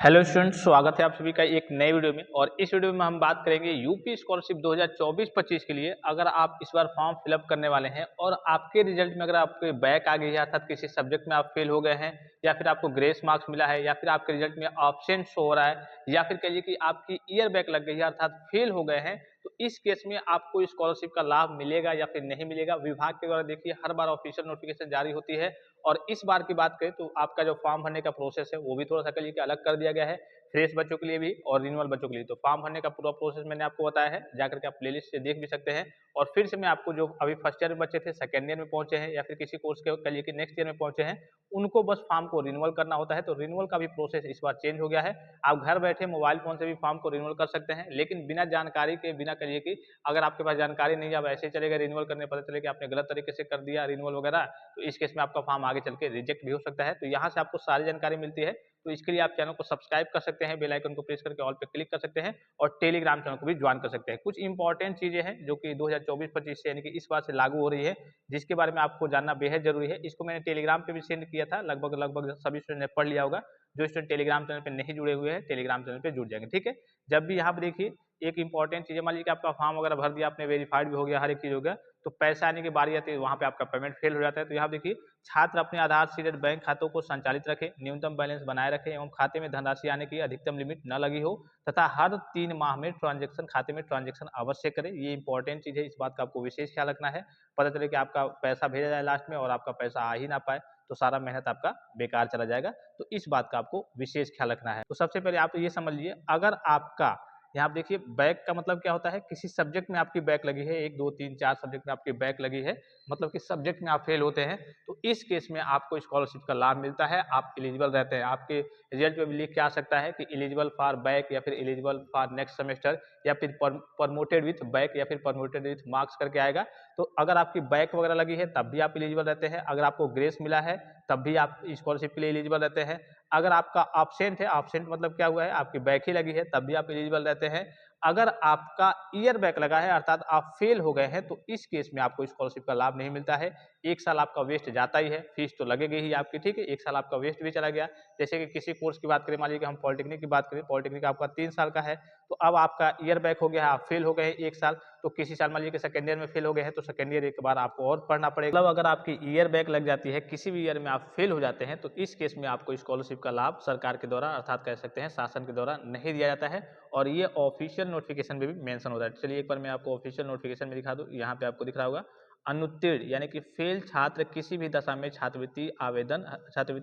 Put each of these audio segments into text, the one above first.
Hello students, स्वागत है आप सभी का एक नए वीडियो में। और इस वीडियो में हम बात करेंगे यूपी स्कॉलरशिप 2024-25 के लिए। अगर आप इस बार फॉर्म फिलअप करने वाले हैं और आपके रिजल्ट में अगर आपके बैक आ गई है, अर्थात किसी सब्जेक्ट में आप फेल हो गए हैं, या फिर आपको ग्रेस मार्क्स मिला है, या फिर आपके रिजल्ट में ऑप्शन शो हो रहा है, या फिर कहिए कि आपकी ईयर बैक लग गई है अर्थात फेल हो गए हैं, तो इस केस में आपको स्कॉलरशिप का लाभ मिलेगा या फिर नहीं मिलेगा। विभाग के द्वारा देखिए हर बार ऑफिशियल नोटिफिकेशन जारी होती है। और इस बार की बात करें तो आपका जो फॉर्म भरने का प्रोसेस है वो भी थोड़ा सा कहिए कि अलग कर दिया गया है, फ्रेश बच्चों के लिए भी और रिन्यूअल बच्चों के लिए। तो फॉर्म भरने का पूरा प्रोसेस मैंने आपको बताया है, जाकर के आप प्लेलिस्ट से देख भी सकते हैं। और फिर से मैं आपको जो अभी फर्स्ट ईयर में बच्चे थे, सेकंड ईयर में पहुंचे हैं, या फिर किसी कोर्स के कहिए कि नेक्स्ट ईयर में पहुंचे हैं, उनको बस फॉर्म को रिन्यूअल करना होता है। तो रिन्यूअल का भी प्रोसेस इस बार चेंज हो गया है। आप घर बैठे मोबाइल फोन से भी फॉर्म को रिन्यूअल कर सकते हैं, लेकिन बिना जानकारी के, बिना कहिए कि अगर आपके पास जानकारी नहीं है, आप ऐसे ही चलेगा रिन्यूअल करने, पता चले कि आपने गलत तरीके से कर दिया रिन्यूअल वगैरह, तो इस केस में आपका फॉर्म आगे चल के रिजेक्ट भी हो सकता है। तो यहाँ से आपको सारी जानकारी मिलती है। तो इसके लिए आप चैनल को सब्सक्राइब कर सकते हैं, बेल आइकन को प्रेस करके ऑल पे क्लिक कर सकते हैं, और टेलीग्राम चैनल को भी ज्वाइन कर सकते हैं। कुछ इंपॉर्टेंट चीजें हैं जो कि 2024-25 से यानी कि इस बार से लागू हो रही है, जिसके बारे में आपको जानना बेहद जरूरी है। इसको मैंने टेलीग्राम पे भी सेंड किया था, लगभग लगभग सभी स्टूडेंट ने पढ़ लिया होगा। जो स्टूडेंट टेलीग्राम चैनल पे नहीं जुड़े हुए हैं, टेलीग्राम चैनल पे जुड़ जाएंगे, ठीक है। जब भी यहाँ पे देखिए एक इंपॉर्टेंट चीज है, मान लीजिए कि आपका फॉर्म वगैरह भर दिया आपने, वेरीफाइड भी हो गया, हर एक चीज हो गया, तो पैसा आने की बारी आती है, वहां पे आपका पेमेंट फेल हो जाता है। तो यहाँ देखिए, छात्र अपने आधार सीडेड बैंक खातों को संचालित रखें, न्यूनतम बैलेंस बनाए रखें एवं खाते में धनराशि आने की अधिकतम लिमिट न लगी हो, तथा हर 3 माह में ट्रांजेक्शन खाते में ट्रांजेक्शन अवश्य करें। ये इंपॉर्टेंट चीज है, इस बात का आपको विशेष ख्याल रखना है। पता चले कि आपका पैसा भेजा जाए लास्ट में और आपका पैसा आ ही ना पाए, तो सारा मेहनत आपका बेकार चला जाएगा। तो इस बात का आपको विशेष ख्याल रखना है। तो सबसे पहले आप ये समझ लीजिए, अगर आपका यहाँ देखिए बैक का मतलब क्या होता है, किसी सब्जेक्ट में आपकी बैक लगी है, 1 2 3 4 सब्जेक्ट में आपकी बैक लगी है, मतलब कि सब्जेक्ट में आप फेल होते हैं, तो इस केस में आपको स्कॉलरशिप का लाभ मिलता है, आप एलिजिबल रहते हैं। आपके रिजल्ट में भी लिख के आ सकता है कि एलिजिबल फॉर बैक, या फिर एलिजिबल फॉर नेक्स्ट सेमेस्टर, या फिर प्रमोटेड विथ बैक, या फिर प्रमोटेड विथ मार्क्स करके आएगा। तो अगर आपकी बैक वगैरह लगी है तब भी आप एलिजिबल रहते हैं। अगर आपको ग्रेस मिला है तब भी आप स्कॉलरशिप के लिए एलिजिबल रहते हैं। अगर आपका ऑब्सेंट है, ऑब्सेंट मतलब क्या हुआ है, आपकी बैक ही लगी है, तब भी आप एलिजिबल रहते हैं। अगर आपका ईयर बैक लगा है अर्थात आप फेल हो गए हैं, तो इस केस में आपको स्कॉलरशिप का लाभ नहीं मिलता है। 1 साल आपका वेस्ट जाता ही है, फीस तो लगेगी ही आपकी, ठीक है। 1 साल आपका वेस्ट भी चला गया। जैसे कि किसी कोर्स की बात करें, मान लीजिए कि हम पॉलिटेक्निक की बात करें, पॉलिटेक्निक आपका 3 साल का है, तो अब आपका ईयर बैक हो गया है, आप फेल हो गए हैं 1 साल, तो किसी साल मान लीजिए कि सेकेंड ईयर में फेल हो गए हैं, तो सेकेंड ईयर एक बार आपको और पढ़ना पड़ेगा। मतलब अगर आपकी ईयर बैक लग जाती है, किसी भी ईयर में आप फेल हो जाते हैं, तो इस केस में आपको स्कॉलरशिप का लाभ सरकार के द्वारा अर्थात कह सकते हैं शासन के द्वारा नहीं दिया जाता है। और ये ऑफिशियल नोटिफिकेशन में भी मेंशन होता है। चलिए एक बार मैं आपको ऑफिशियल नोटिफिकेशन में दिखा दूं, यहाँ पे आपको दिख रहा होगा, अनुत्तीर्ण यानी कि फेल छात्र किसी भी दशा में छात्रवृत्ति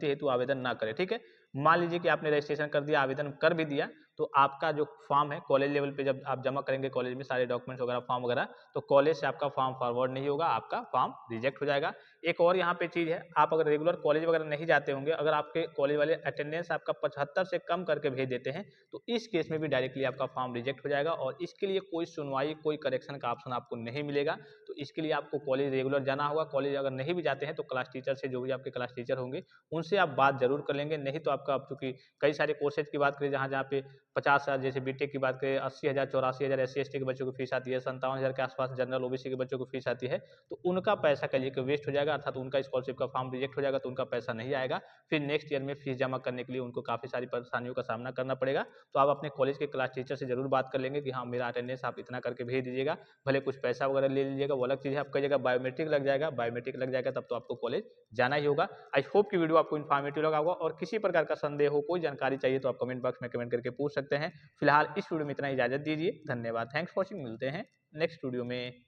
हेतु आवेदन न करे, ठीक है। मान लीजिए कि आपने रजिस्ट्रेशन कर दिया, आवेदन कर भी दिया, तो आपका जो फॉर्म है कॉलेज लेवल पे जब आप जमा करेंगे कॉलेज में सारे डॉक्यूमेंट्स वगैरह, फॉर्म वगैरह, तो कॉलेज से आपका फॉर्म फॉरवर्ड नहीं होगा, आपका फॉर्म रिजेक्ट हो जाएगा। एक और यहाँ पे चीज है, आप अगर रेगुलर कॉलेज वगैरह नहीं जाते होंगे, अगर आपके कॉलेज वाले अटेंडेंस आपका 75 से कम करके भेज देते हैं, तो इस केस में भी डायरेक्टली आपका फॉर्म रिजेक्ट हो जाएगा, और इसके लिए कोई सुनवाई, कोई करेक्शन का ऑप्शन आपको नहीं मिलेगा। तो इसके लिए आपको कॉलेज रेगुलर जाना होगा। कॉलेज अगर नहीं भी जाते हैं तो क्लास टीचर से, जो भी आपके क्लास टीचर होंगे, उनसे आप बात जरूर कर लेंगे। नहीं तो आपका, चूंकि कई सारे कोर्सेज की बात करें जहाँ जहाँ पे 50,000, जैसे बीटेक की बात करें 80,000 84,000 SC ST के बच्चों की फीस आती है, 57,000 के आसपास जनरल OBC के बच्चों की फीस आती है, तो उनका पैसा कहिए कि वेस्ट हो जाएगा, अर्थात उनका स्कॉलरशिप का फॉर्म रिजेक्ट हो जाएगा, तो उनका पैसा नहीं आएगा। फिर नेक्स्ट ईयर में फीस जमा करने के लिए उनको काफी सारी परेशानियों का सामना करना पड़ेगा। तो आप अपने कॉलेज के क्लास टीचर से जरूर बात कर लेंगे कि हाँ, मेरा अटेंडेंस आप इतना करके भेज दीजिएगा, भले कुछ पैसा वगैरह ले लीजिएगा, वो अलग चीज़ है। आपका जगह बायोमेट्रिक लग जाएगा, बायोमेट्रिक लग जाएगा तब तो आपको कॉलेज जाना ही होगा। आई होप कि वीडियो आपको इन्फॉर्मेटिव लगा होगा, और किसी प्रकार का संदेह हो, कोई जानकारी चाहिए, तो आप कमेंट बॉक्स में कमेंट करके पूछ सकते हैं। फिलहाल इस वीडियो में इतना, इजाजत दीजिए, धन्यवाद, थैंक्स फॉर वॉचिंग, मिलते हैं नेक्स्ट वीडियो में।